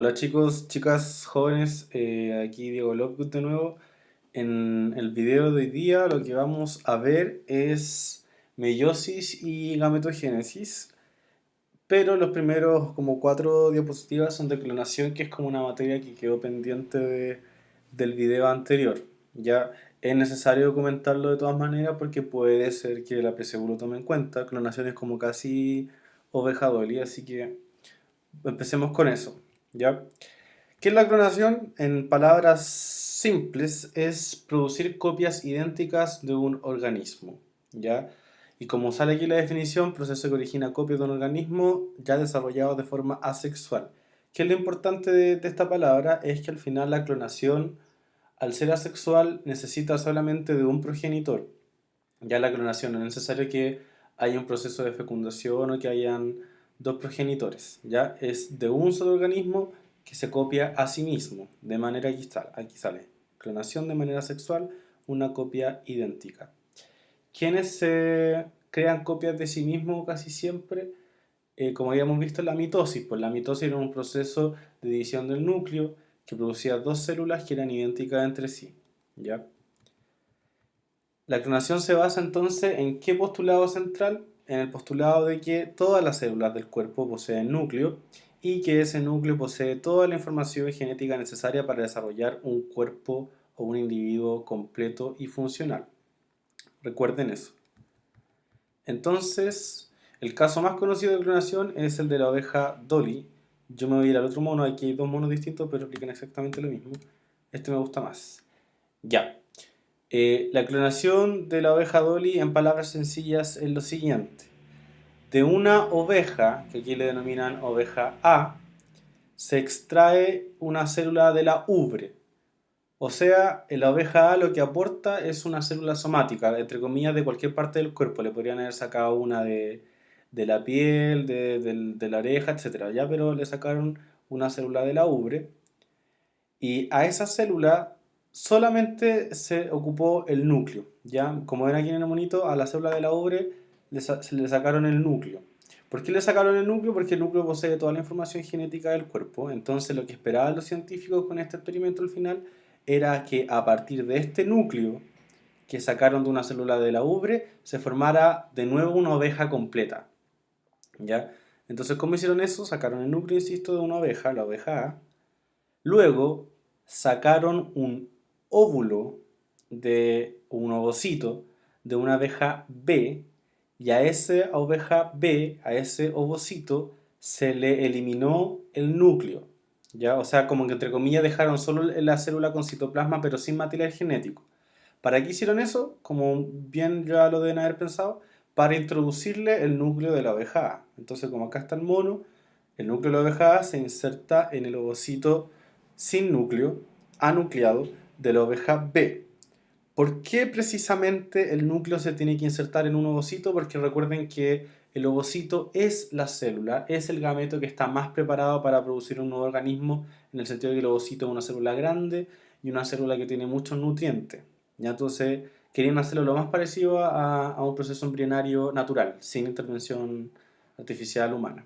Hola chicos, chicas, jóvenes, aquí Diego López de nuevo. En el video de hoy día lo que vamos a ver es meiosis y gametogénesis, pero los primeros como cuatro diapositivas son de clonación, que es como una materia que quedó pendiente del video anterior. Ya es necesario comentarlo de todas maneras porque puede ser que la PSU lo tome en cuenta. Clonación es como casi oveja Dolly, así que empecemos con eso. ¿Ya? ¿Qué es la clonación? En palabras simples, es producir copias idénticas de un organismo, ¿ya? Y como sale aquí la definición, proceso que origina copias de un organismo ya desarrollado de forma asexual. ¿Qué es lo importante de esta palabra? Es que al final la clonación, al ser asexual, necesita solamente de un progenitor. Ya la clonación no es necesario que haya un proceso de fecundación o que hayan dos progenitores. Ya es de un solo organismo que se copia a sí mismo, de manera aquí sale. Clonación de manera sexual, una copia idéntica. ¿Quiénes se crean copias de sí mismos casi siempre? Como habíamos visto en la mitosis, pues la mitosis era un proceso de división del núcleo que producía dos células que eran idénticas entre sí. ¿Ya? La clonación se basa entonces en qué postulado central, en el postulado de que todas las células del cuerpo poseen núcleo y que ese núcleo posee toda la información genética necesaria para desarrollar un cuerpo o un individuo completo y funcional. Recuerden eso. Entonces, el caso más conocido de clonación es el de la oveja Dolly. Yo me voy a ir al otro mono, aquí hay dos monos distintos pero explican exactamente lo mismo. Este me gusta más. Ya. La clonación de la oveja Dolly, en palabras sencillas, es lo siguiente. De una oveja, que aquí le denominan oveja A, se extrae una célula de la ubre. O sea, en la oveja A lo que aporta es una célula somática, entre comillas, de cualquier parte del cuerpo. Le podrían haber sacado una de la piel, de la oreja, etcétera. Ya, pero le sacaron una célula de la ubre. Y a esa célula solamente se ocupó el núcleo, ¿ya? Como ven aquí en el monito, a la célula de la ubre se le sacaron el núcleo. ¿Por qué le sacaron el núcleo? Porque el núcleo posee toda la información genética del cuerpo. Entonces lo que esperaban los científicos con este experimento al final era que a partir de este núcleo que sacaron de una célula de la ubre se formara de nuevo una oveja completa, ¿ya? Entonces, ¿cómo hicieron eso? Sacaron el núcleo, insisto, de una oveja, la oveja A. Luego sacaron un óvulo de un ovocito de una abeja B y a esa oveja B, a ese ovocito, se le eliminó el núcleo. ¿Ya? O sea, como que entre comillas dejaron solo la célula con citoplasma pero sin material genético. ¿Para qué hicieron eso? Como bien ya lo deben haber pensado, para introducirle el núcleo de la oveja A. Entonces, como acá está el mono, el núcleo de la oveja A se inserta en el ovocito sin núcleo, anucleado, de la oveja B. ¿Por qué precisamente el núcleo se tiene que insertar en un ovocito? Porque recuerden que el ovocito es la célula, es el gameto que está más preparado para producir un nuevo organismo, en el sentido de que el ovocito es una célula grande y una célula que tiene muchos nutrientes. ¿Ya? Entonces, querían hacerlo lo más parecido a un proceso embrionario natural, sin intervención artificial humana.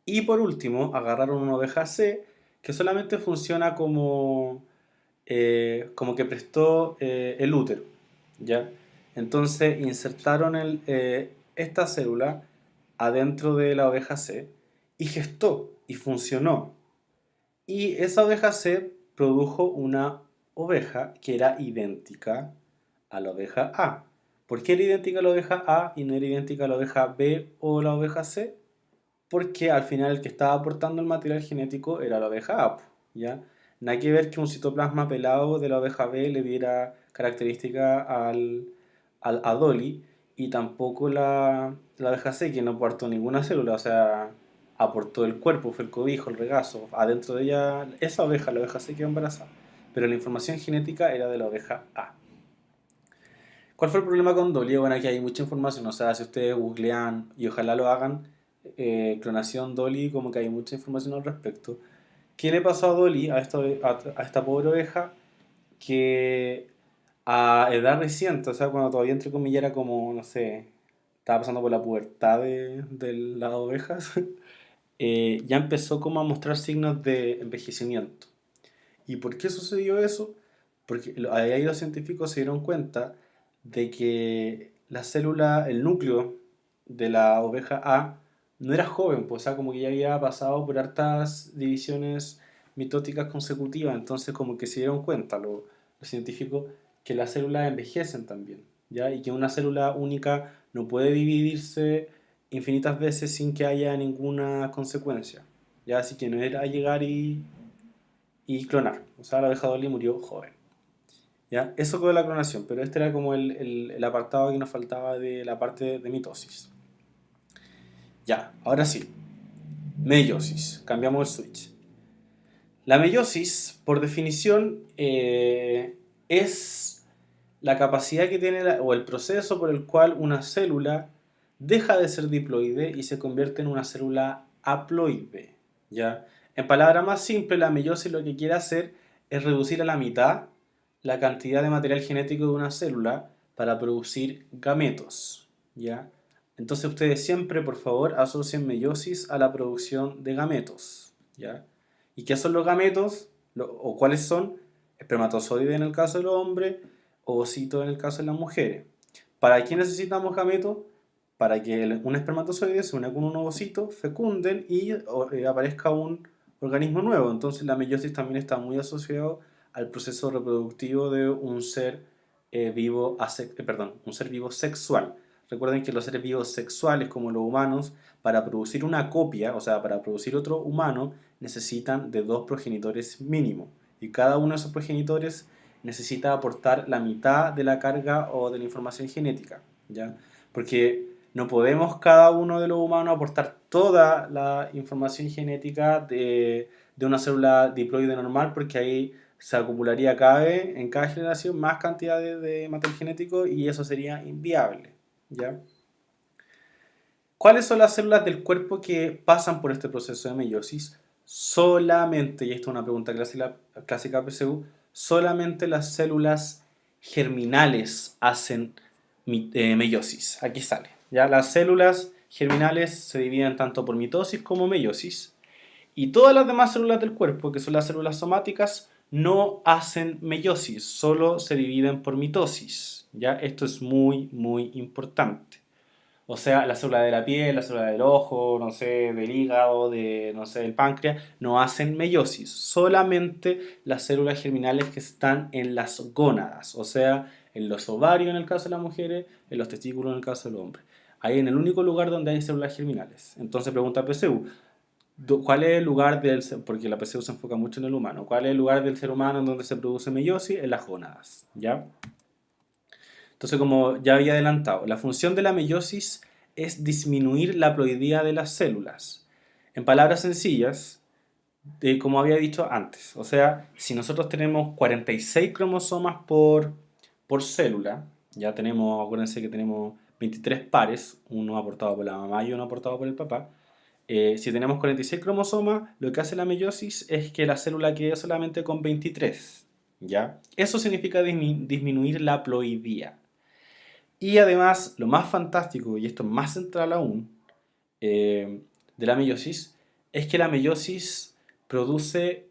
Y por último, agarraron una oveja C que solamente funciona como que prestó el útero, ¿ya? Entonces insertaron esta célula adentro de la oveja C y gestó y funcionó. Y esa oveja C produjo una oveja que era idéntica a la oveja A. ¿Por qué era idéntica a la oveja A y no era idéntica a la oveja B o la oveja C? Porque al final el que estaba aportando el material genético era la oveja A, ¿ya? Nada que ver que un citoplasma pelado de la oveja B le diera característica a Dolly y tampoco la oveja C, que no aportó ninguna célula, o sea, aportó el cuerpo, fue el cobijo, el regazo, adentro de ella, esa oveja, la oveja C quedó embarazada, pero la información genética era de la oveja A. ¿Cuál fue el problema con Dolly? Bueno, aquí hay mucha información, o sea, si ustedes googlean, y ojalá lo hagan, clonación Dolly, como que hay mucha información al respecto. ¿Qué le pasó a Dolly, a esta pobre oveja, que a edad reciente, o sea, cuando todavía entre comillas era como, no sé, estaba pasando por la pubertad de las ovejas, ya empezó como a mostrar signos de envejecimiento. ¿Y por qué sucedió eso? Porque ahí los científicos se dieron cuenta de que la célula, el núcleo de la oveja A no era joven, pues, o sea, como que ya había pasado por hartas divisiones mitóticas consecutivas, entonces como que se dieron cuenta los científicos que las células envejecen también, ¿ya? Y que una célula única no puede dividirse infinitas veces sin que haya ninguna consecuencia, ¿ya? Así que no era llegar y clonar, o sea, la abeja Dolly murió joven. ¿Ya? Eso fue la clonación, pero este era como el apartado que nos faltaba de la parte de mitosis. Ya, ahora sí, meiosis, cambiamos el switch. La meiosis, por definición, es la capacidad que tiene, o el proceso por el cual una célula deja de ser diploide y se convierte en una célula haploide, ¿ya? En palabras más simples, la meiosis lo que quiere hacer es reducir a la mitad la cantidad de material genético de una célula para producir gametos, ¿ya? Entonces ustedes siempre, por favor, asocien meiosis a la producción de gametos, ¿ya? ¿Y qué son los gametos? ¿O cuáles son? Espermatozoide en el caso de los hombres, ovocito en el caso de las mujeres. ¿Para qué necesitamos gametos? Para que un espermatozoide se una con un ovocito, fecunden y aparezca un organismo nuevo. Entonces la meiosis también está muy asociado al proceso reproductivo de un ser un ser vivo sexual. Recuerden que los seres vivos sexuales, como los humanos, para producir una copia, o sea, para producir otro humano, necesitan de 2 progenitores mínimo. Y cada uno de esos progenitores necesita aportar la mitad de la carga o de la información genética, ¿ya? Porque no podemos cada uno de los humanos aportar toda la información genética de una célula diploide normal, porque ahí se acumularía en cada generación más cantidad de material genético y eso sería inviable, ¿ya? ¿Cuáles son las células del cuerpo que pasan por este proceso de meiosis? Solamente, y esto es una pregunta clásica PSU, solamente las células germinales hacen meiosis. Aquí sale. ¿Ya? Las células germinales se dividen tanto por mitosis como meiosis. Y todas las demás células del cuerpo, que son las células somáticas, no hacen meiosis, solo se dividen por mitosis. ¿Ya? Esto es muy, muy importante. O sea, la célula de la piel, la célula del ojo, no sé, del hígado, no sé, del páncreas, no hacen meiosis. Solamente las células germinales que están en las gónadas, o sea, en los ovarios en el caso de las mujeres, en los testículos en el caso de los hombres. Ahí en el único lugar donde hay células germinales. Entonces pregunta PSU, ¿cuál es el lugar porque la PSU se enfoca mucho en el humano, ¿cuál es el lugar del ser humano en donde se produce meiosis? En las gónadas, ¿ya? Entonces, como ya había adelantado, la función de la meiosis es disminuir la ploidía de las células. En palabras sencillas, como había dicho antes, o sea, si nosotros tenemos 46 cromosomas por célula, ya tenemos, acuérdense que tenemos 23 pares, uno aportado por la mamá y uno aportado por el papá. Si tenemos 46 cromosomas, lo que hace la meiosis es que la célula quede solamente con 23, ¿ya? Eso significa disminuir la ploidía. Y además, lo más fantástico, y esto es más central aún, de la meiosis, es que la meiosis produce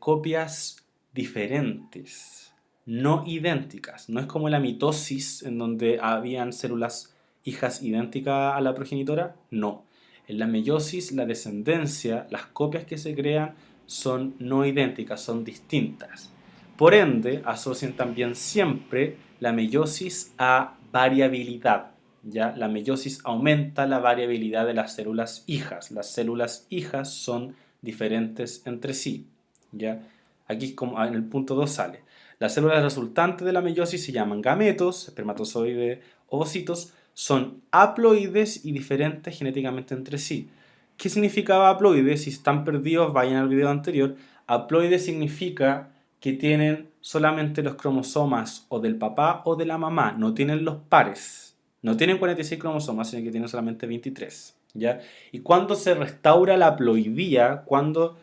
copias diferentes, no idénticas. No es como la mitosis, en donde habían células hijas idénticas a la progenitora. No. En la meiosis, la descendencia, las copias que se crean son no idénticas, son distintas. Por ende, asocian también siempre la meiosis a variabilidad. ¿Ya? La meiosis aumenta la variabilidad de las células hijas. Las células hijas son diferentes entre sí. ¿Ya? Aquí como en el punto 2 sale. Las células resultantes de la meiosis se llaman gametos, espermatozoides, ovocitos, son haploides y diferentes genéticamente entre sí. ¿Qué significaba haploide? Si están perdidos, vayan al video anterior. Haploide significa que tienen solamente los cromosomas o del papá o de la mamá, no tienen los pares. No tienen 46 cromosomas, sino que tienen solamente 23. ¿Ya? Y cuando se restaura la haploidía, cuando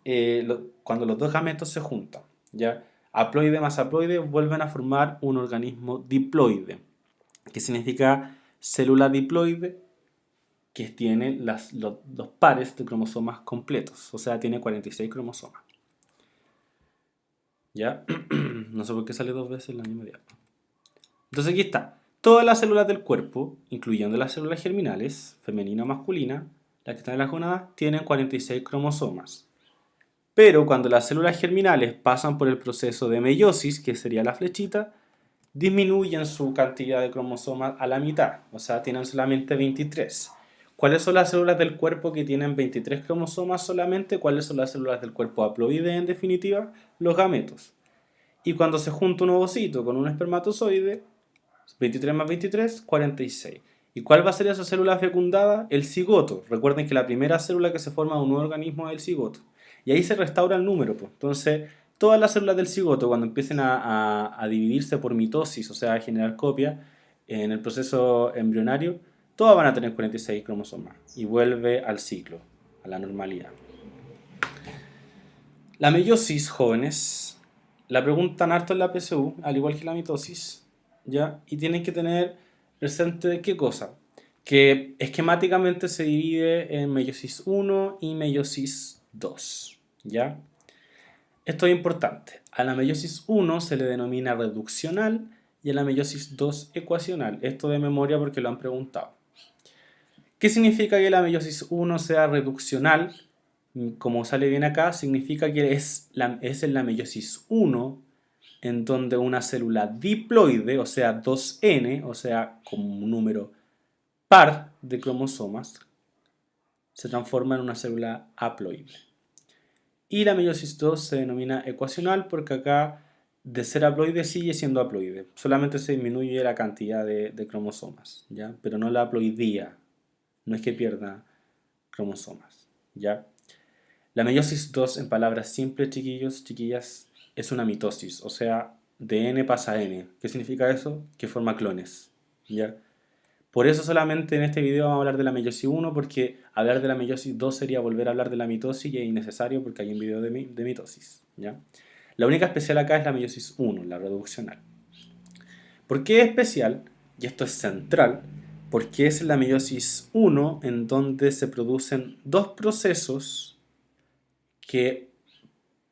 los dos gametos se juntan, ¿ya? Haploide más haploide vuelven a formar un organismo diploide, que significa célula diploide que tiene los pares de cromosomas completos, o sea, tiene 46 cromosomas. ¿Ya? No sé por qué sale dos veces en la misma diapo. Entonces aquí está. Todas las células del cuerpo, incluyendo las células germinales, femenina o masculina, las que están en las gonadas, tienen 46 cromosomas. Pero cuando las células germinales pasan por el proceso de meiosis, que sería la flechita, disminuyen su cantidad de cromosomas a la mitad, o sea, tienen solamente 23. ¿Cuáles son las células del cuerpo que tienen 23 cromosomas solamente? ¿Cuáles son las células del cuerpo haploide en definitiva? Los gametos. Y cuando se junta un ovocito con un espermatozoide, 23 más 23, 46. ¿Y cuál va a ser esa célula fecundada? El cigoto. Recuerden que la primera célula que se forma de un nuevo organismo es el cigoto. Y ahí se restaura el número. Pues. Entonces, todas las células del cigoto, cuando empiecen a dividirse por mitosis, o sea, a generar copias, en el proceso embrionario, todas van a tener 46 cromosomas. Y vuelve al ciclo, a la normalidad. La meiosis, jóvenes, la preguntan harto en la PSU, al igual que la mitosis, ¿ya? Y tienen que tener presente qué cosa, que esquemáticamente se divide en meiosis 1 y meiosis 2, ¿ya? Esto es importante. A la meiosis 1 se le denomina reduccional y a la meiosis 2 ecuacional. Esto de memoria porque lo han preguntado. ¿Qué significa que la meiosis 1 sea reduccional? Como sale bien acá, significa que es en la meiosis 1 en donde una célula diploide, o sea 2N, o sea como un número par de cromosomas, se transforma en una célula haploide. Y la meiosis 2 se denomina ecuacional porque acá de ser haploide sigue siendo haploide. Solamente se disminuye la cantidad de cromosomas, ¿ya? Pero no la haploidía. No es que pierda cromosomas, ¿ya? La meiosis 2, en palabras simples, chiquillos, chiquillas, es una mitosis, o sea, de N pasa a N. ¿Qué significa eso? Que forma clones, ¿ya? Por eso solamente en este video vamos a hablar de la meiosis 1, porque hablar de la meiosis 2 sería volver a hablar de la mitosis y es innecesario porque hay un video de mitosis, ¿ya? La única especial acá es la meiosis 1, la reduccional. ¿Por qué es especial? Y esto es central, porque es la meiosis 1 en donde se producen dos procesos que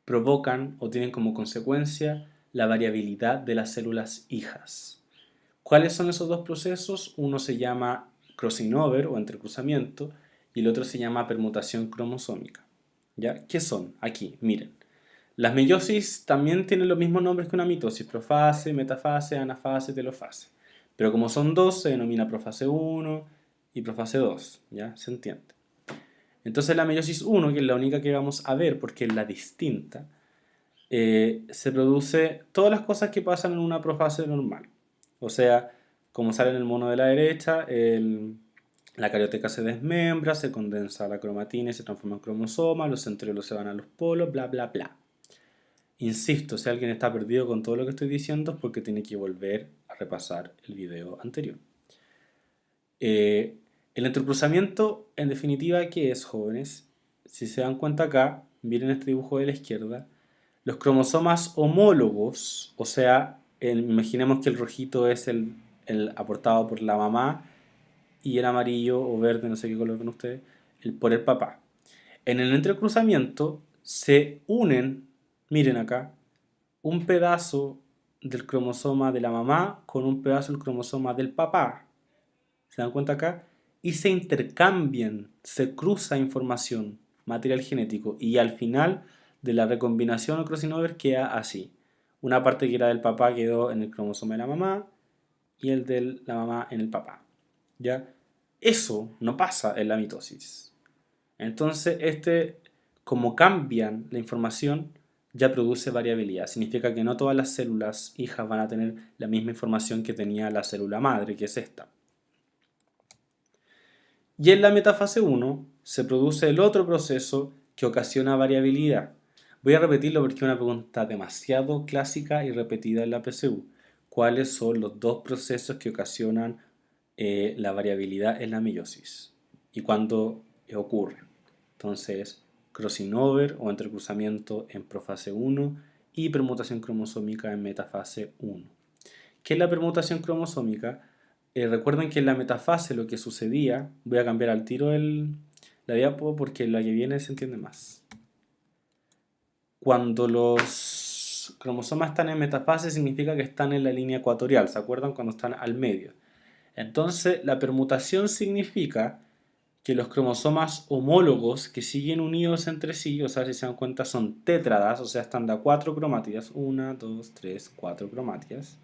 provocan o tienen como consecuencia la variabilidad de las células hijas. ¿Cuáles son esos dos procesos? Uno se llama crossing over o entrecruzamiento y el otro se llama permutación cromosómica. ¿Ya? ¿Qué son? Aquí, miren. Las meiosis también tienen los mismos nombres que una mitosis, profase, metafase, anafase, telofase. Pero como son dos, se denomina profase 1 y profase 2, ¿ya? ¿Se entiende? Entonces la meiosis 1, que es la única que vamos a ver porque es la distinta, se produce todas las cosas que pasan en una profase normal. O sea, como sale en el mono de la derecha, la carioteca se desmembra, se condensa la cromatina y se transforma en cromosoma, los centriolos se van a los polos, bla, bla, bla. Insisto, si alguien está perdido con todo lo que estoy diciendo es porque tiene que volver a repasar el video anterior. El entrecruzamiento, en definitiva, ¿qué es, jóvenes? Si se dan cuenta acá, miren este dibujo de la izquierda, los cromosomas homólogos, o sea, imaginemos que el rojito es el aportado por la mamá y el amarillo o verde, no sé qué color ven ustedes, por el papá. En el entrecruzamiento se unen, miren acá, un pedazo del cromosoma de la mamá con un pedazo del cromosoma del papá. ¿Se dan cuenta acá? Y se intercambian, se cruza información, material genético, y al final de la recombinación o crossing over queda así. Una parte que era del papá quedó en el cromosoma de la mamá y el de la mamá en el papá. ¿Ya? Eso no pasa en la mitosis. Entonces, como cambian la información, ya produce variabilidad. Significa que no todas las células hijas van a tener la misma información que tenía la célula madre, que es esta. Y en la metafase 1 se produce el otro proceso que ocasiona variabilidad. Voy a repetirlo porque es una pregunta demasiado clásica y repetida en la PSU. ¿Cuáles son los dos procesos que ocasionan la variabilidad en la meiosis? ¿Y cuándo ocurren? Entonces, crossing over o entrecruzamiento en profase 1 y permutación cromosómica en metafase 1. ¿Qué es la permutación cromosómica? recuerden que en la metafase lo que sucedía, voy a cambiar al tiro la diapo porque la que viene se entiende más. Cuando los cromosomas están en metafase significa que están en la línea ecuatorial, ¿se acuerdan? Cuando están al medio. Entonces, la permutación significa que los cromosomas homólogos que siguen unidos entre sí, o sea, si se dan cuenta, son tétradas, o sea, están de a 4 cromátidas. 1, 2, 3, 4 cromátidas.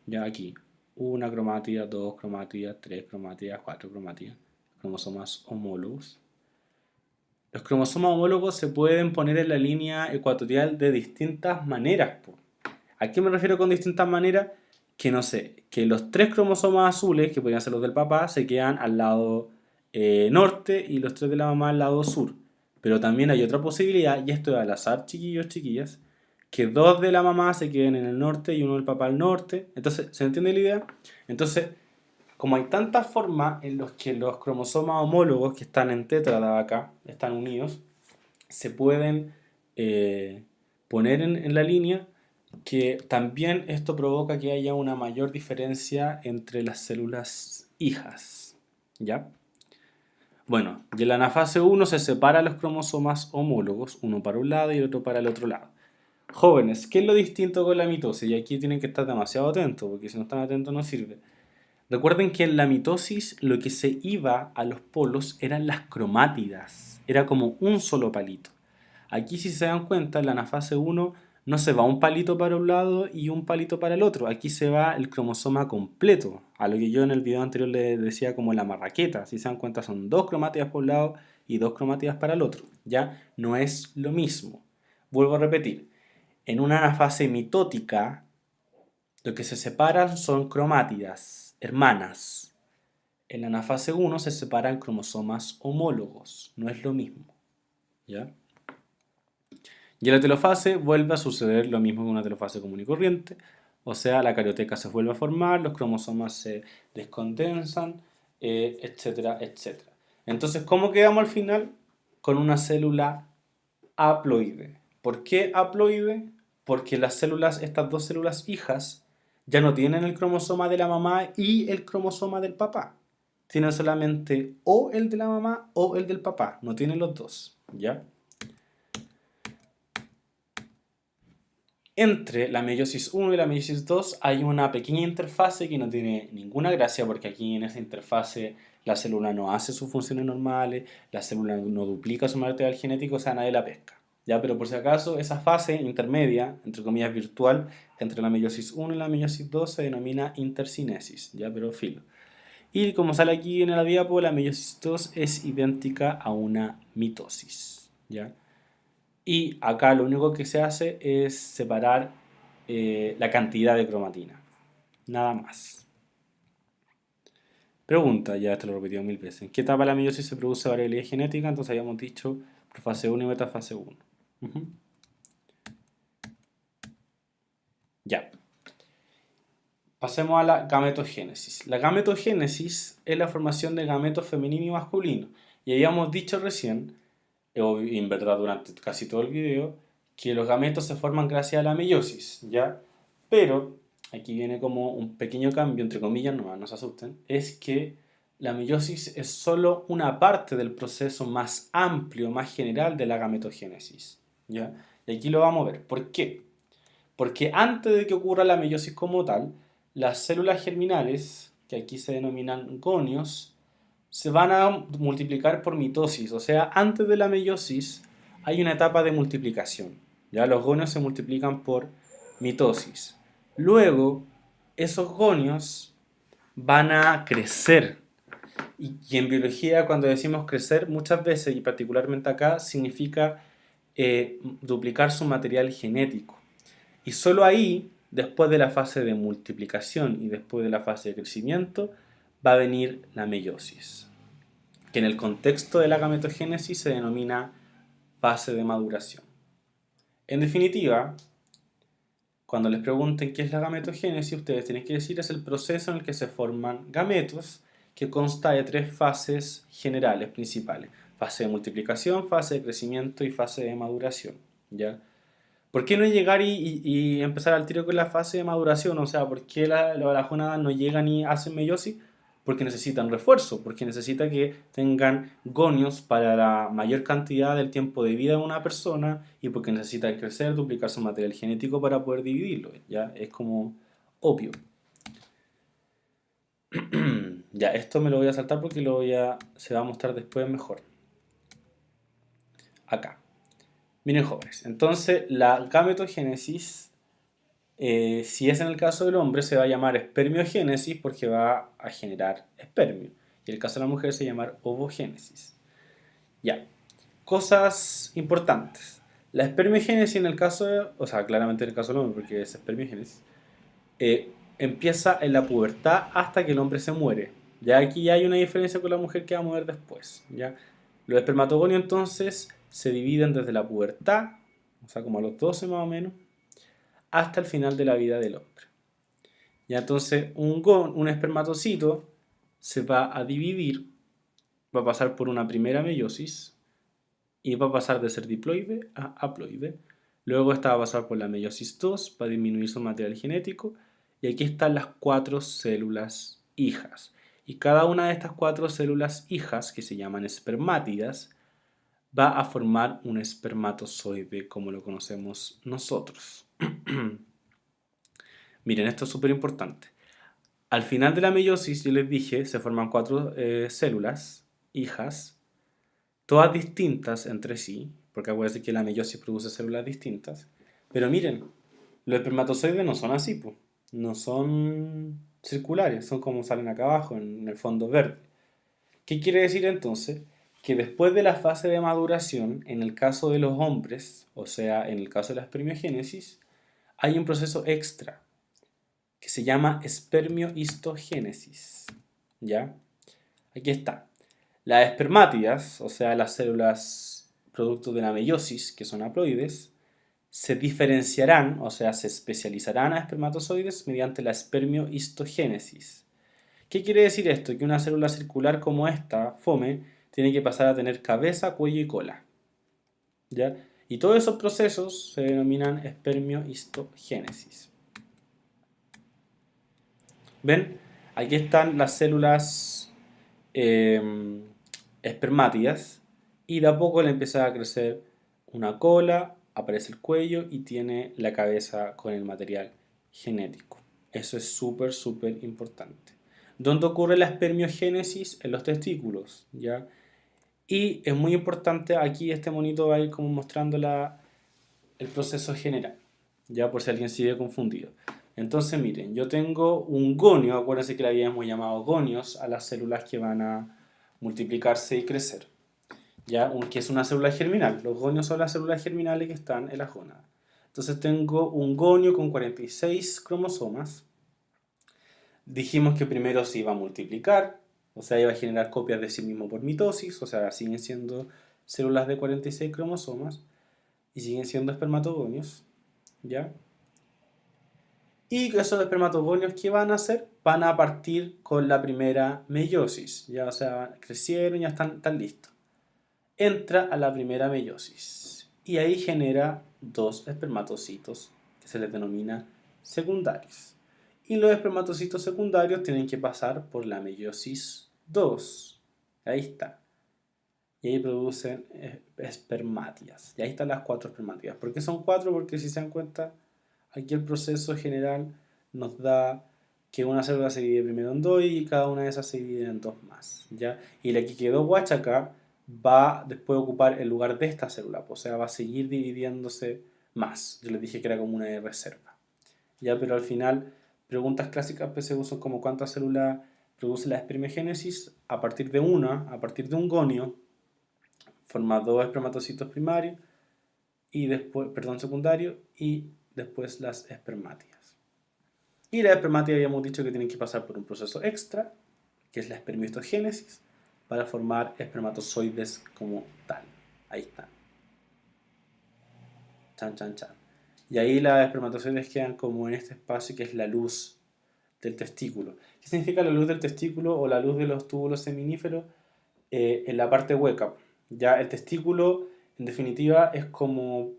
Ya aquí. 1 cromátida, 2 cromátidas, 3 cromátidas, 4 cromátidas. Cromosomas homólogos. Los cromosomas homólogos se pueden poner en la línea ecuatorial de distintas maneras. ¿A qué me refiero con distintas maneras? Que no sé, que los 3 cromosomas azules, que podrían ser los del papá, se quedan al lado norte y los 3 de la mamá al lado sur. Pero también hay otra posibilidad, y esto es al azar, chiquillos, chiquillas, que 2 de la mamá se queden en el norte y 1 del papá al norte. Entonces, ¿se entiende la idea? Entonces, como hay tantas formas en las que los cromosomas homólogos que están en tétrada acá, están unidos, se pueden poner en la línea, que también esto provoca que haya una mayor diferencia entre las células hijas. ¿Ya? Bueno, y en la anafase 1 se separan los cromosomas homólogos, uno para un lado y el otro para el otro lado. Jóvenes, ¿qué es lo distinto con la mitosis? Y aquí tienen que estar demasiado atentos, porque si no están atentos no sirve. Recuerden que en la mitosis lo que se iba a los polos eran las cromátidas. Era como un solo palito. Aquí, si se dan cuenta, en la anafase 1 no se va un palito para un lado y un palito para el otro. Aquí se va el cromosoma completo. A lo que yo en el video anterior les decía como la marraqueta. Si se dan cuenta, son 2 cromátidas por un lado y 2 cromátidas para el otro. Ya no es lo mismo. Vuelvo a repetir. En una anafase mitótica, lo que se separan son cromátidas, hermanas. En la anafase 1 se separan cromosomas homólogos, no es lo mismo. ¿Ya? Y en la telofase vuelve a suceder lo mismo que una telofase común y corriente, o sea, la carioteca se vuelve a formar, los cromosomas se descondensan, etcétera, etcétera. Entonces, ¿cómo quedamos al final? Con una célula haploide. ¿Por qué haploide? Porque las células, estas dos células hijas, ya no tienen el cromosoma de la mamá y el cromosoma del papá. Tienen solamente o el de la mamá o el del papá. No tienen los dos, ¿ya? Entre la meiosis 1 y la meiosis 2 hay una pequeña interfase que no tiene ninguna gracia porque aquí en esa interfase la célula no hace sus funciones normales, la célula no duplica su material genético, o sea, nadie la pesca. ¿Ya? Pero por si acaso, esa fase intermedia, entre comillas virtual, entre la meiosis 1 y la meiosis 2 se denomina intercinesis, ¿ya? Pero filo. Y como sale aquí en la diapo, la meiosis 2 es idéntica a una mitosis, ¿ya? Y acá lo único que se hace es separar la cantidad de cromatina, nada más. Pregunta, ya esto lo he repetido 1000 veces. ¿En qué etapa de la meiosis se produce variabilidad genética? Entonces habíamos dicho profase 1 y metafase 1. Ya. Pasemos a la gametogénesis. La gametogénesis es la formación de gametos femenino y masculino. Y habíamos dicho recién, y en verdad durante casi todo el video, que los gametos se forman gracias a la meiosis, ¿ya? Pero, aquí viene como un pequeño cambio, entre comillas, no se asusten, es que la meiosis es solo una parte del proceso más amplio, más general de la gametogénesis, ¿ya? Y aquí lo vamos a ver. ¿Por qué? Porque antes de que ocurra la meiosis como tal, las células germinales, que aquí se denominan gonios, se van a multiplicar por mitosis. O sea, antes de la meiosis hay una etapa de multiplicación. Ya los gonios se multiplican por mitosis. Luego, esos gonios van a crecer. Y en biología, cuando decimos crecer, muchas veces, y particularmente acá, significa duplicar su material genético. Y solo ahí, después de la fase de multiplicación y después de la fase de crecimiento, va a venir la meiosis, que en el contexto de la gametogénesis se denomina fase de maduración. En definitiva, cuando les pregunten qué es la gametogénesis, ustedes tienen que decir es el proceso en el que se forman gametos, que consta de 3 fases generales principales: fase de multiplicación, fase de crecimiento y fase de maduración, ¿ya? ¿Por qué no llegar y empezar al tiro con la fase de maduración? O sea, ¿por qué las gónadas no llegan y hacen meiosis? Porque necesitan refuerzo, porque necesita que tengan gonios para la mayor cantidad del tiempo de vida de una persona y porque necesita crecer, duplicar su material genético para poder dividirlo. Ya es como obvio. Ya, esto me lo voy a saltar porque se va a mostrar después mejor. Acá. Miren, jóvenes. Entonces, la gametogénesis, si es en el caso del hombre, se va a llamar espermiogénesis porque va a generar espermio. Y en el caso de la mujer se va a llamar ovogénesis. Ya. Cosas importantes. La espermiogénesis en el caso o sea, claramente en el caso del hombre porque es espermiogénesis, empieza en la pubertad hasta que el hombre se muere. Ya aquí ya hay una diferencia con la mujer que va a morir después. ¿Ya? Los espermatogonios entonces se dividen desde la pubertad, o sea, como a los 12 más o menos, hasta el final de la vida del hombre. Ya entonces un espermatocito se va a dividir, va a pasar por una primera meiosis y va a pasar de ser diploide a haploide. Luego esta va a pasar por la meiosis 2 para disminuir su material genético. Y aquí están las 4 células hijas. Y cada una de estas 4 células hijas, que se llaman espermátidas, va a formar un espermatozoide como lo conocemos nosotros. Miren, esto es súper importante. Al final de la meiosis, yo les dije, se forman 4 células hijas, todas distintas entre sí, porque acuérdense que la meiosis produce células distintas. Pero miren, los espermatozoides no son así, pues. No son circulares, son como salen acá abajo, en el fondo verde. ¿Qué quiere decir entonces? Que después de la fase de maduración, en el caso de los hombres, o sea, en el caso de la espermiogénesis, hay un proceso extra que se llama espermiohistogénesis. ¿Ya? Aquí está. Las espermátidas, o sea, las células producto de la meiosis, que son haploides, se diferenciarán, o sea, se especializarán a espermatozoides mediante la espermiohistogénesis. ¿Qué quiere decir esto? Que una célula circular como esta, FOME, tiene que pasar a tener cabeza, cuello y cola. ¿Ya? Y todos esos procesos se denominan espermiohistogénesis. ¿Ven? Aquí están las células espermátidas y de a poco le empieza a crecer una cola, aparece el cuello y tiene la cabeza con el material genético. Eso es súper, súper importante. ¿Dónde ocurre la espermiogénesis? En los testículos, ¿ya? Y es muy importante, aquí este monito va a ir como mostrando el proceso general, ya por si alguien sigue confundido. Entonces miren, yo tengo un gonio, acuérdense que le habíamos llamado gonios a las células que van a multiplicarse y crecer, ya, que es una célula germinal. Los gonios son las células germinales que están en la gónada. Entonces tengo un gonio con 46 cromosomas. Dijimos que primero se iba a multiplicar, o sea, iba a generar copias de sí mismo por mitosis, o sea, siguen siendo células de 46 cromosomas y siguen siendo espermatogonios, ¿ya? Y esos espermatogonios, ¿qué van a hacer? Van a partir con la primera meiosis, ya, o sea, crecieron, ya están listos. Entra a la primera meiosis y ahí genera 2 espermatocitos que se les denomina secundarios. Y los espermatocitos secundarios tienen que pasar por la meiosis 2. Ahí está. Y ahí producen espermátidas. Y ahí están las 4 espermátidas. ¿Por qué son 4? Porque si se dan cuenta, aquí el proceso general nos da que una célula se divide primero en 2 y cada una de esas se divide en 2 más. ¿Ya? Y la que quedó guacha acá va después a ocupar el lugar de esta célula. O sea, va a seguir dividiéndose más. Yo les dije que era como una de reserva. ¿Ya? Pero al final, preguntas clásicas PSU son como cuántas células produce la espermiogénesis a partir de a partir de un gonio, forma 2 espermatocitos primarios y después, perdón, secundarios y después las espermátidas. Y las espermátidas habíamos dicho que tienen que pasar por un proceso extra, que es la espermiohistogénesis, para formar espermatozoides como tal. Ahí están. Chan, chan, chan. Y ahí las espermatozoides quedan como en este espacio que es la luz del testículo. ¿Qué significa la luz del testículo o la luz de los túbulos seminíferos? En la parte hueca. Ya el testículo, en definitiva, es como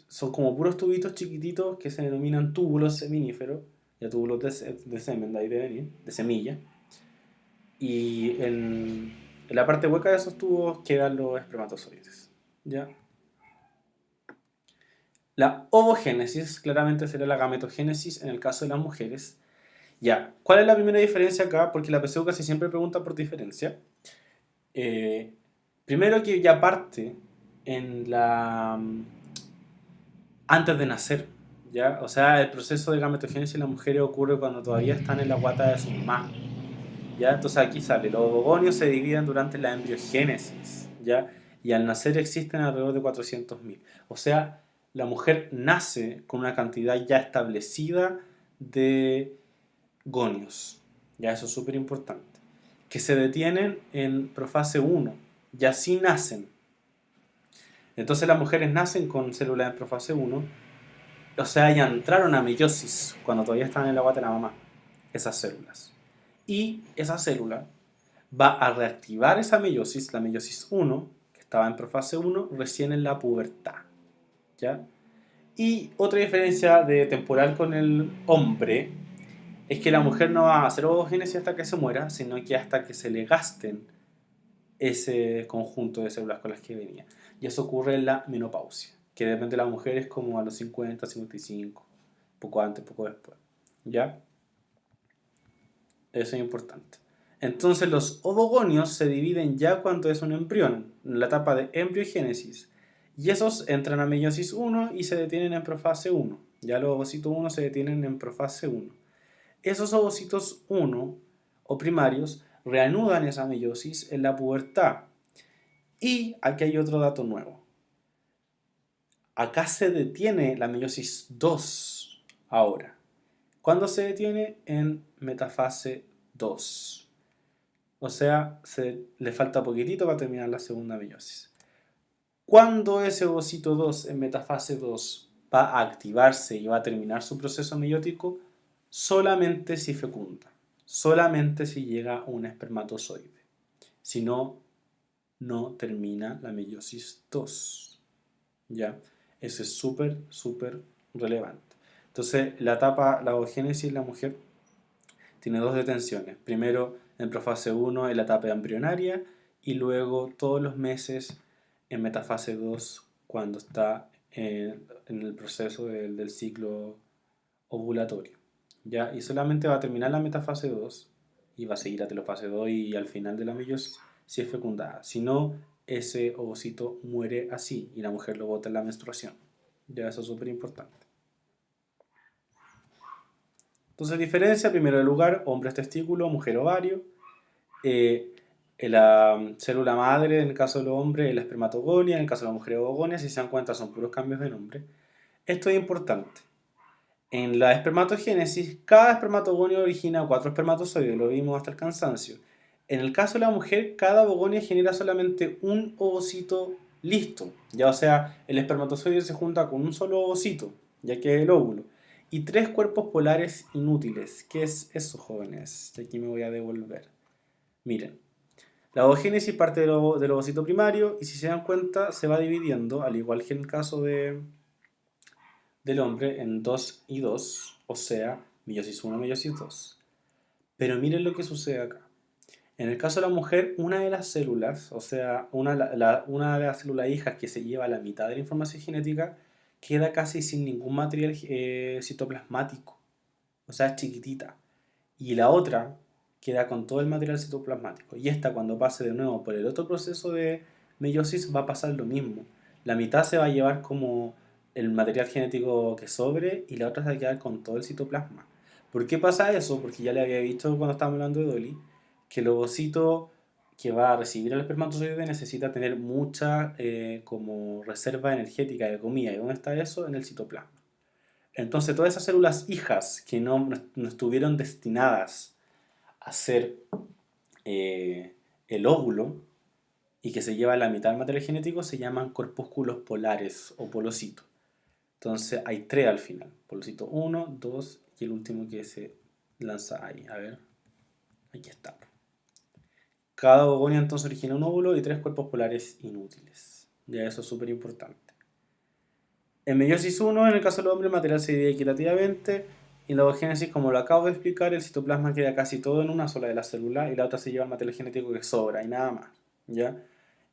son como puros tubitos chiquititos que se denominan túbulos seminíferos, ya túbulos de semen, de ahí de venir, de semilla. Y en la parte hueca de esos tubos quedan los espermatozoides. ¿Ya? La ovogénesis claramente sería la gametogénesis en el caso de las mujeres. Ya, ¿cuál es la primera diferencia acá? Porque la PSU casi siempre pregunta por diferencia. Eh, Primero que ya parte en la antes de nacer, ¿ya? O sea, el proceso de gametogénesis en las mujeres ocurre cuando todavía están en la guata de su mamá, ¿ya? Entonces aquí sale, los ovogonios se dividen durante la embriogénesis, ¿ya? Y al nacer existen alrededor de 400.000. O sea, la mujer nace con una cantidad ya establecida de gonios, ¿ya? Eso es súper importante. Que se detienen en profase 1, y así nacen. Entonces las mujeres nacen con células en profase 1, o sea, ya entraron a meiosis cuando todavía estaban en la guata de la mamá, esas células. Y esa célula va a reactivar esa meiosis, la meiosis 1, que estaba en profase 1, recién en la pubertad. ¿Ya? Y otra diferencia de temporal con el hombre es que la mujer no va a hacer ovogénesis hasta que se muera, sino que hasta que se le gasten ese conjunto de células con las que venía. Y eso ocurre en la menopausia, que depende de las mujeres como a los 50, 55, poco antes, poco después. ¿Ya? Eso es importante. Entonces los ovogonios se dividen ya cuando es un embrión, en la etapa de embriogénesis. Y esos entran a meiosis 1 y se detienen en profase 1. Ya los ovocitos 1 se detienen en profase 1. Esos ovocitos 1 o primarios reanudan esa meiosis en la pubertad. Y aquí hay otro dato nuevo. Acá se detiene la meiosis 2 ahora. ¿Cuándo se detiene? En metafase 2. O sea, le falta poquitito para terminar la segunda meiosis. ¿Cuándo ese ovocito 2 en metafase 2 va a activarse y va a terminar su proceso meiótico? Solamente si fecunda. Solamente si llega un espermatozoide. Si no, no termina la meiosis 2. ¿Ya? Eso es súper, súper relevante. Entonces, la ovogénesis en la mujer tiene dos detenciones. Primero, en profase 1 en la etapa embrionaria y luego todos los meses en metafase 2 cuando está en el proceso del ciclo ovulatorio. ¿Ya? Y solamente va a terminar la metafase 2 y va a seguir a telofase 2 y al final de la meiosis si es fecundada. Si no, ese ovocito muere así y la mujer lo bota en la menstruación. Ya, eso es súper importante. Entonces, diferencia, primero de lugar, hombre es testículo, mujer ovario. La célula madre, en el caso de los hombres, es la espermatogonia, en el caso de la mujer, ovogonia. Si se dan cuenta, son puros cambios de nombre. Esto es importante. En la espermatogénesis, cada espermatogonio origina 4 espermatozoides, lo vimos hasta el cansancio. En el caso de la mujer, cada ovogonia genera solamente un ovocito listo. Ya, o sea, el espermatozoide se junta con un solo ovocito, ya que es el óvulo. Y 3 cuerpos polares inútiles. ¿Qué es eso, jóvenes? De aquí me voy a devolver. Miren, la ovogénesis parte del ovocito primario y si se dan cuenta se va dividiendo, al igual que en el caso del hombre, en 2 y 2, o sea, meiosis 1, meiosis 2. Pero miren lo que sucede acá. En el caso de la mujer, una de las células, o sea, una de las células hijas que se lleva la mitad de la información genética, queda casi sin ningún material citoplasmático. O sea, es chiquitita. Y la otra queda con todo el material citoplasmático. Y esta, cuando pase de nuevo por el otro proceso de meiosis, va a pasar lo mismo. La mitad se va a llevar como el material genético que sobre y la otra se va a quedar con todo el citoplasma. ¿Por qué pasa eso? Porque ya le había visto cuando estábamos hablando de Dolly que el ovocito que va a recibir el espermatozoide necesita tener mucha como reserva energética de comida. ¿Y dónde está eso? En el citoplasma. Entonces todas esas células hijas que no estuvieron destinadas a ser el óvulo y que se lleva la mitad del material genético se llaman corpúsculos polares o polocitos. Entonces hay 3 al final. Polocito 1, 2 y el último que se lanza ahí. A ver, aquí está. Cada ovogonio entonces origina un óvulo y 3 cuerpos polares inútiles. Ya eso es súper importante. En meiosis 1, en el caso del hombre, el material se divide equitativamente. Y en la ovogénesis, como lo acabo de explicar, el citoplasma queda casi todo en una sola de las células y la otra se lleva el material genético que sobra y nada más. ¿Ya?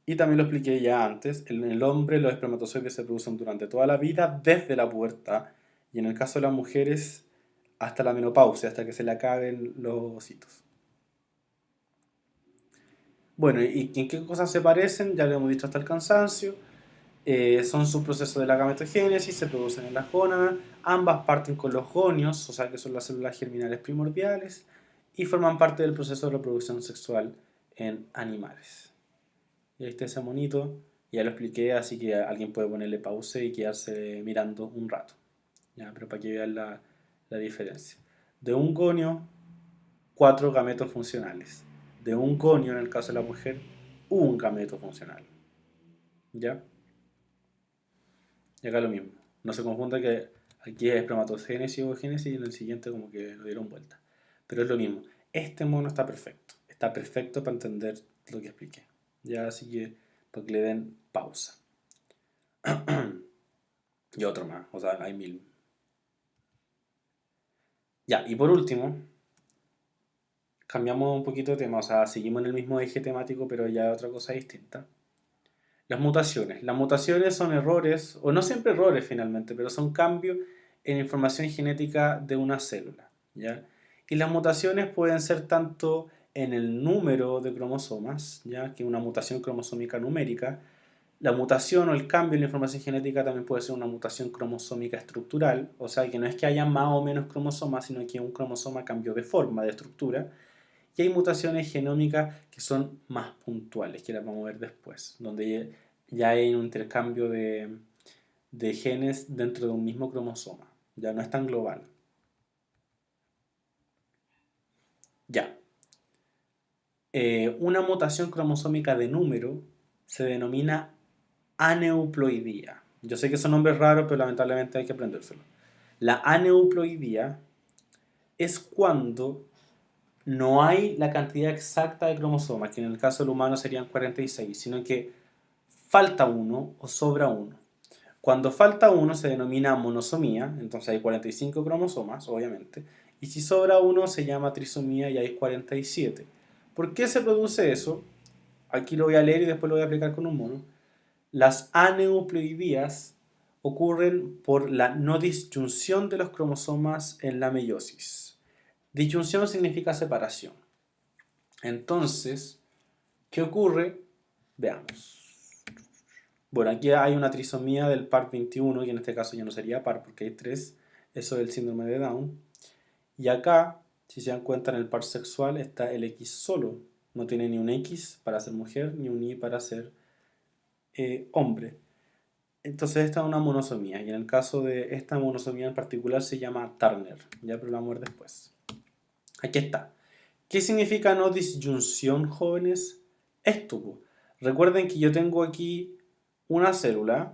Y también lo expliqué ya antes, en el hombre los espermatozoides se producen durante toda la vida, desde la pubertad, y en el caso de las mujeres, hasta la menopausia, hasta que se le acaben los ovocitos. Bueno, ¿y en qué cosas se parecen? Ya lo hemos dicho hasta el cansancio. Son subprocesos de la gametogénesis, se producen en las gónadas, ambas parten con los gonios, o sea que son las células germinales primordiales, y forman parte del proceso de reproducción sexual en animales. Y ahí está ese monito, ya lo expliqué, así que alguien puede ponerle pausa y quedarse mirando un rato. ¿Ya? Pero para que vean la diferencia. De un gonio, 4 gametos funcionales. De un gonio, en el caso de la mujer, un gameto funcional. ¿Ya? Y acá lo mismo. No se confunda que aquí es espermatogénesis y ovogénesis y en el siguiente como que lo dieron vuelta. Pero es lo mismo. Este mono está perfecto. Está perfecto para entender lo que expliqué. Ya, así que para que le den pausa. Y otro más. O sea, hay 1000. Ya, y por último, cambiamos un poquito de tema. O sea, seguimos en el mismo eje temático, pero ya otra cosa distinta. Las mutaciones. Las mutaciones son errores, o no siempre errores finalmente, pero son cambios en información genética de una célula. ¿Ya? Y las mutaciones pueden ser tanto en el número de cromosomas, ¿ya? Que una mutación cromosómica numérica. La mutación o el cambio en la información genética también puede ser una mutación cromosómica estructural, o sea que no es que haya más o menos cromosomas, sino que un cromosoma cambió de forma, de estructura. Y hay mutaciones genómicas que son más puntuales, que las vamos a ver después, donde ya hay un intercambio de genes dentro de un mismo cromosoma. Ya no es tan global. Ya. Una mutación cromosómica de número se denomina aneuploidía. Yo sé que son nombres raros, pero lamentablemente hay que aprendérselo. La aneuploidía es cuando no hay la cantidad exacta de cromosomas, que en el caso del humano serían 46, sino que falta uno o sobra uno. Cuando falta uno se denomina monosomía, entonces hay 45 cromosomas, obviamente, y si sobra uno se llama trisomía y hay 47. ¿Por qué se produce eso? Aquí lo voy a leer y después lo voy a aplicar con un mono. Las aneuploidías ocurren por la no disyunción de los cromosomas en la meiosis. Disyunción significa separación. Entonces, ¿qué ocurre? Veamos. Bueno, aquí hay una trisomía del par 21, y en este caso ya no sería par porque hay 3. Eso es el síndrome de Down. Y acá, si se dan cuenta, en el par sexual está el X solo. No tiene ni un X para ser mujer, ni un Y para ser hombre. Entonces esta es una monosomía. Y en el caso de esta monosomía en particular se llama Turner. Ya, pero lo vamos a ver después. Aquí está. ¿Qué significa no disyunción, jóvenes? Esto. Recuerden que yo tengo aquí una célula,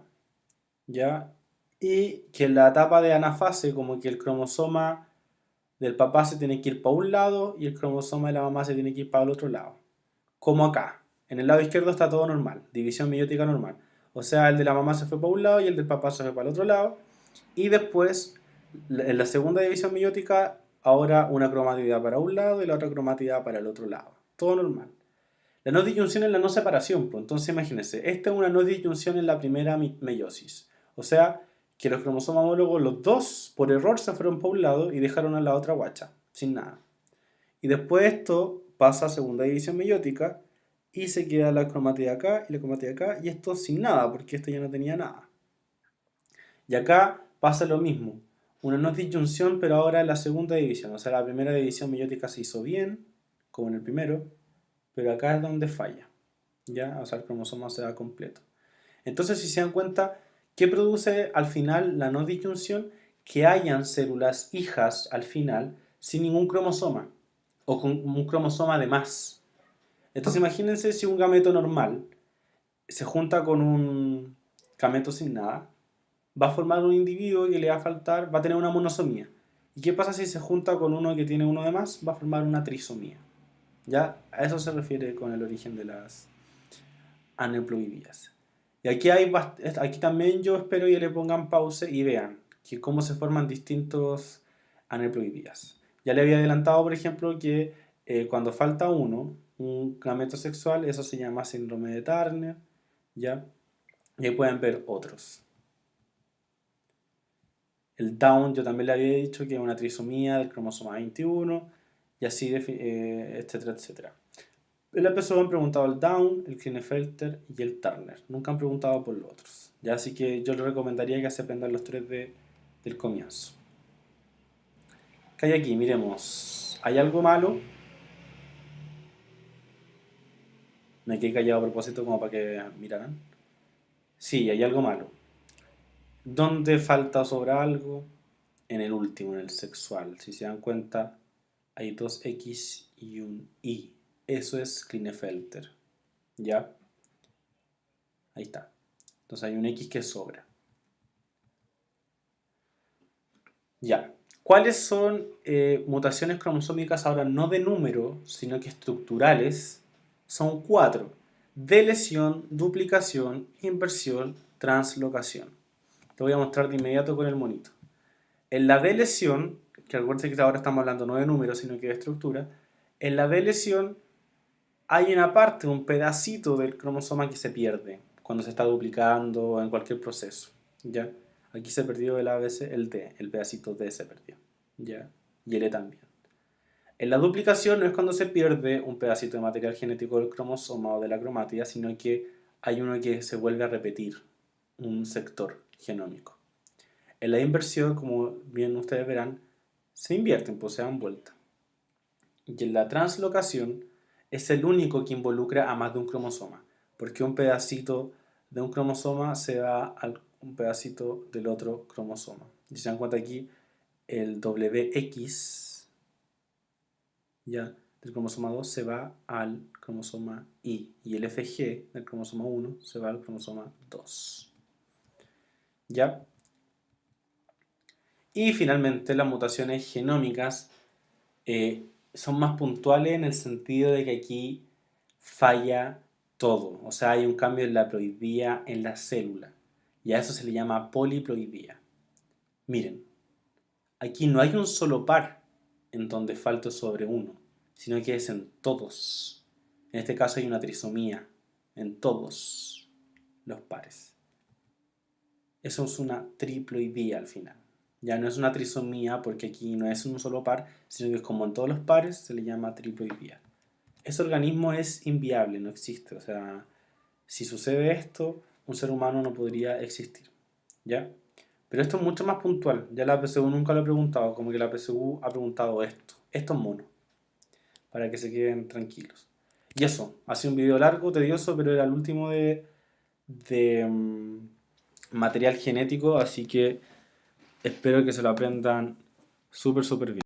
¿ya? Y que en la etapa de anafase, como que el cromosoma del papá se tiene que ir para un lado y el cromosoma de la mamá se tiene que ir para el otro lado. Como acá. En el lado izquierdo está todo normal, división meiótica normal. O sea, el de la mamá se fue para un lado y el del papá se fue para el otro lado. Y después, en la segunda división meiótica, ahora una cromatida para un lado y la otra cromatida para el otro lado. Todo normal. La no disyunción es la no separación, pues. Entonces imagínense, esta es una no disyunción en la primera meiosis. O sea, que los cromosomas homólogos, los dos, por error se fueron para un lado y dejaron a la otra guacha, sin nada. Y después esto pasa a segunda división meiótica y se queda la cromatida acá y la cromatida acá, y esto sin nada, porque esto ya no tenía nada. Y acá pasa lo mismo, una no disyunción, pero ahora en la segunda división. O sea, la primera división meiótica se hizo bien, como en el primero, pero acá es donde falla. ¿Ya? O sea, el cromosoma se da completo. Entonces, si se dan cuenta, ¿qué produce al final la no disyunción? Que hayan células hijas al final sin ningún cromosoma o con un cromosoma de más. Entonces, imagínense si un gameto normal se junta con un gameto sin nada, va a formar un individuo que le va a faltar, va a tener una monosomía. ¿Y qué pasa si se junta con uno que tiene uno de más? Va a formar una trisomía. ¿Ya? A eso se refiere con el origen de las aneuploidías. Y aquí también yo espero que le pongan pause y vean que cómo se forman distintos aneuploidías. Ya le había adelantado, por ejemplo, que cuando falta uno, un gameto sexual, eso se llama síndrome de Turner, ¿ya? Y ahí pueden ver otros. El Down, yo también le había dicho que es una trisomía del cromosoma 21, y así, etcétera, etcétera. En la PSU han preguntado el Down, el Klinefelter y el Turner. Nunca han preguntado por los otros. Ya, así que yo les recomendaría que se aprendan los tres del comienzo. ¿Qué hay aquí? Miremos. ¿Hay algo malo? Me quedé callado a propósito como para que miraran. Sí, hay algo malo. ¿Dónde falta o sobra algo? En el último, en el sexual. Si se dan cuenta, hay dos X y un Y. Eso es Klinefelter. ¿Ya? Ahí está. Entonces hay un X que sobra. Ya. ¿Cuáles son mutaciones cromosómicas ahora no de número, sino que estructurales? Son 4. Delesión, duplicación, inversión, translocación. Te voy a mostrar de inmediato con el monito. En la delesión, que recuerden que ahora estamos hablando no de número, sino que de estructura, en la delesión hay una parte, un pedacito del cromosoma que se pierde cuando se está duplicando o en cualquier proceso. ¿Ya? Aquí se perdió el ABC, el D, el pedacito D se perdió. ¿Ya? Y el E también. En la duplicación no es cuando se pierde un pedacito de material genético del cromosoma o de la cromátida, sino que hay uno que se vuelve a repetir, un sector genómico. En la inversión, como bien ustedes verán, se invierten, pues se dan vuelta. Y en la translocación es el único que involucra a más de un cromosoma, porque un pedacito de un cromosoma se va a un pedacito del otro cromosoma. Y se dan cuenta aquí, el WX ya del cromosoma 2 se va al cromosoma Y y el FG del cromosoma 1 se va al cromosoma 2. ¿Ya? Y finalmente las mutaciones genómicas son más puntuales en el sentido de que aquí falla todo. O sea, hay un cambio en la ploidía en la célula. Y a eso se le llama poliploidía. Miren, aquí no hay un solo par en donde falte sobre uno, sino que es en todos. En este caso hay una trisomía en todos los pares. Eso es una triploidía al final. Ya no es una trisomía porque aquí no es un solo par, sino que es como en todos los pares se le llama triploidía. Ese organismo es inviable, no existe. O sea, si sucede esto, un ser humano no podría existir. ¿Ya? Pero esto es mucho más puntual. Ya la PSU nunca lo he preguntado, como que la PSU ha preguntado esto. Estos monos, para que se queden tranquilos. Y eso, ha sido un video largo, tedioso, pero era el último de material genético, así que espero que se lo aprendan súper, súper bien.